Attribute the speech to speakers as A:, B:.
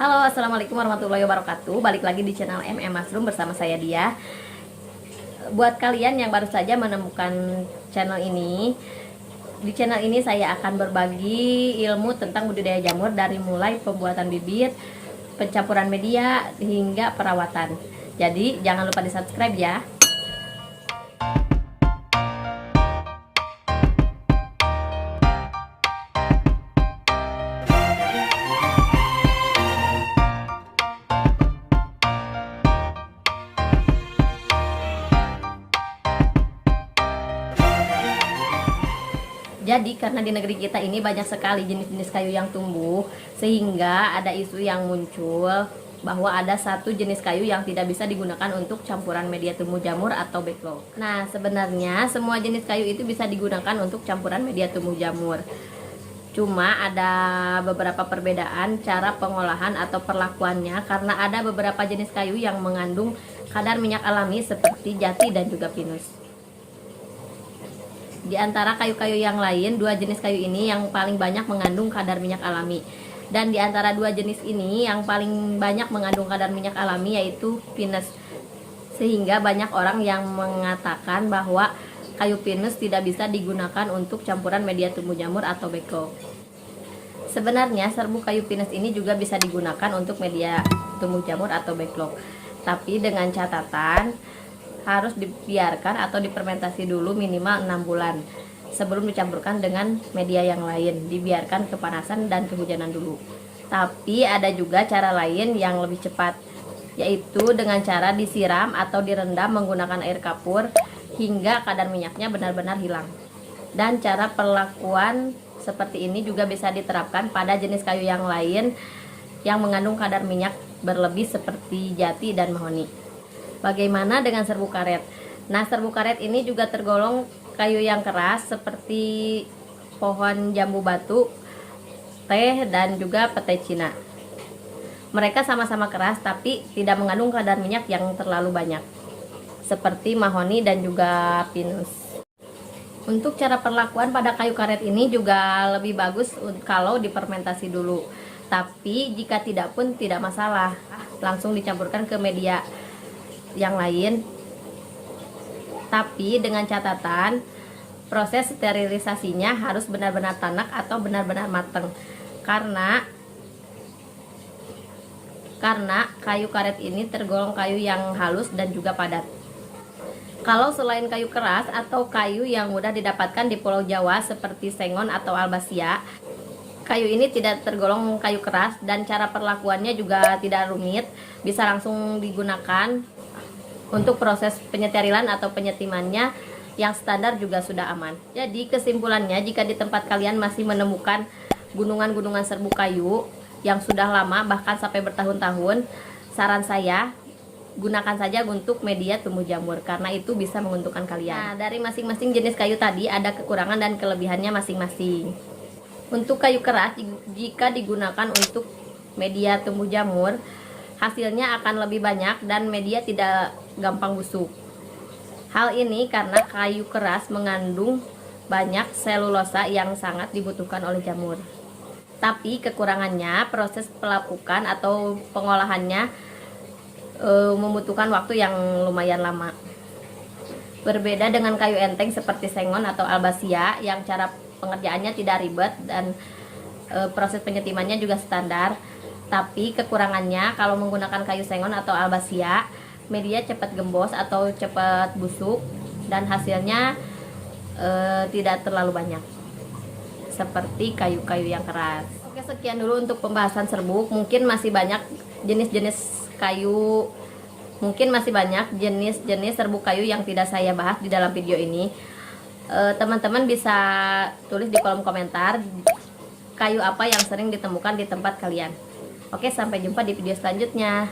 A: Halo, assalamualaikum warahmatullahi wabarakatuh. Balik lagi di channel Mushroom bersama saya Dia. Buat kalian yang baru saja menemukan channel ini, di channel ini saya akan berbagi ilmu tentang budidaya jamur dari mulai pembuatan bibit, pencampuran media hingga perawatan. Jadi jangan lupa di subscribe ya. Jadi karena di negeri kita ini banyak sekali jenis-jenis kayu yang tumbuh, sehingga ada isu yang muncul bahwa ada satu jenis kayu yang tidak bisa digunakan untuk campuran media tumbuh jamur atau backlog. Nah, sebenarnya semua jenis kayu itu bisa digunakan untuk campuran media tumbuh jamur. Cuma ada beberapa perbedaan cara pengolahan atau perlakuannya karena ada beberapa jenis kayu yang mengandung kadar minyak alami seperti jati dan juga pinus. Di antara kayu-kayu yang lain, dua jenis kayu ini yang paling banyak mengandung kadar minyak alami. Dan di antara dua jenis ini yang paling banyak mengandung kadar minyak alami yaitu pinus. Sehingga banyak orang yang mengatakan bahwa kayu pinus tidak bisa digunakan untuk campuran media tumbuh jamur atau backlog. Sebenarnya serbuk kayu pinus ini juga bisa digunakan untuk media tumbuh jamur atau backlog. Tapi dengan catatan harus dibiarkan atau difermentasi dulu minimal 6 bulan sebelum dicampurkan dengan media yang lain. Dibiarkan kepanasan dan kehujanan dulu. Tapi ada juga cara lain yang lebih cepat, yaitu dengan cara disiram atau direndam menggunakan air kapur hingga kadar minyaknya benar-benar hilang. Dan cara perlakuan seperti ini juga bisa diterapkan pada jenis kayu yang lain yang mengandung kadar minyak berlebih seperti jati dan mahoni. Bagaimana dengan serbuk karet? Nah, serbuk karet ini juga tergolong kayu yang keras seperti pohon jambu batu, teh, dan juga petai Cina. Mereka sama-sama keras tapi tidak mengandung kadar minyak yang terlalu banyak seperti mahoni dan juga pinus. Untuk cara perlakuan pada kayu karet ini juga lebih bagus kalau difermentasi dulu. Tapi jika tidak pun tidak masalah, langsung dicampurkan ke media yang lain. Tapi dengan catatan proses sterilisasinya harus benar-benar tanak atau benar-benar matang karena kayu karet ini tergolong kayu yang halus dan juga padat. Kalau selain kayu keras atau kayu yang mudah didapatkan di Pulau Jawa seperti sengon atau albasia, kayu ini tidak tergolong kayu keras dan cara perlakuannya juga tidak rumit, bisa langsung digunakan. Untuk proses penyeterilan atau penyetimannya yang standar juga sudah aman. Jadi kesimpulannya, jika di tempat kalian masih menemukan gunungan-gunungan serbuk kayu yang sudah lama bahkan sampai bertahun-tahun, saran saya gunakan saja untuk media tumbuh jamur karena itu bisa menguntungkan kalian. Nah, dari masing-masing jenis kayu tadi ada kekurangan dan kelebihannya masing-masing. Untuk kayu keras, jika digunakan untuk media tumbuh jamur, hasilnya akan lebih banyak dan media tidak gampang busuk. Hal ini karena kayu keras mengandung banyak selulosa yang sangat dibutuhkan oleh jamur. Tapi kekurangannya proses pelapukan atau pengolahannya membutuhkan waktu yang lumayan lama. Berbeda dengan kayu enteng seperti sengon atau albasia yang cara pengerjaannya tidak ribet dan proses penyetimannya juga standar. Tapi kekurangannya kalau menggunakan kayu sengon atau albasia, media cepat gembos atau cepat busuk dan hasilnya tidak terlalu banyak seperti kayu-kayu yang keras. Oke, sekian dulu untuk pembahasan serbuk. Mungkin masih banyak jenis-jenis kayu, mungkin masih banyak jenis-jenis serbuk kayu yang tidak saya bahas di dalam video ini. Teman-teman bisa tulis di kolom komentar kayu apa yang sering ditemukan di tempat kalian. Oke, sampai jumpa di video selanjutnya.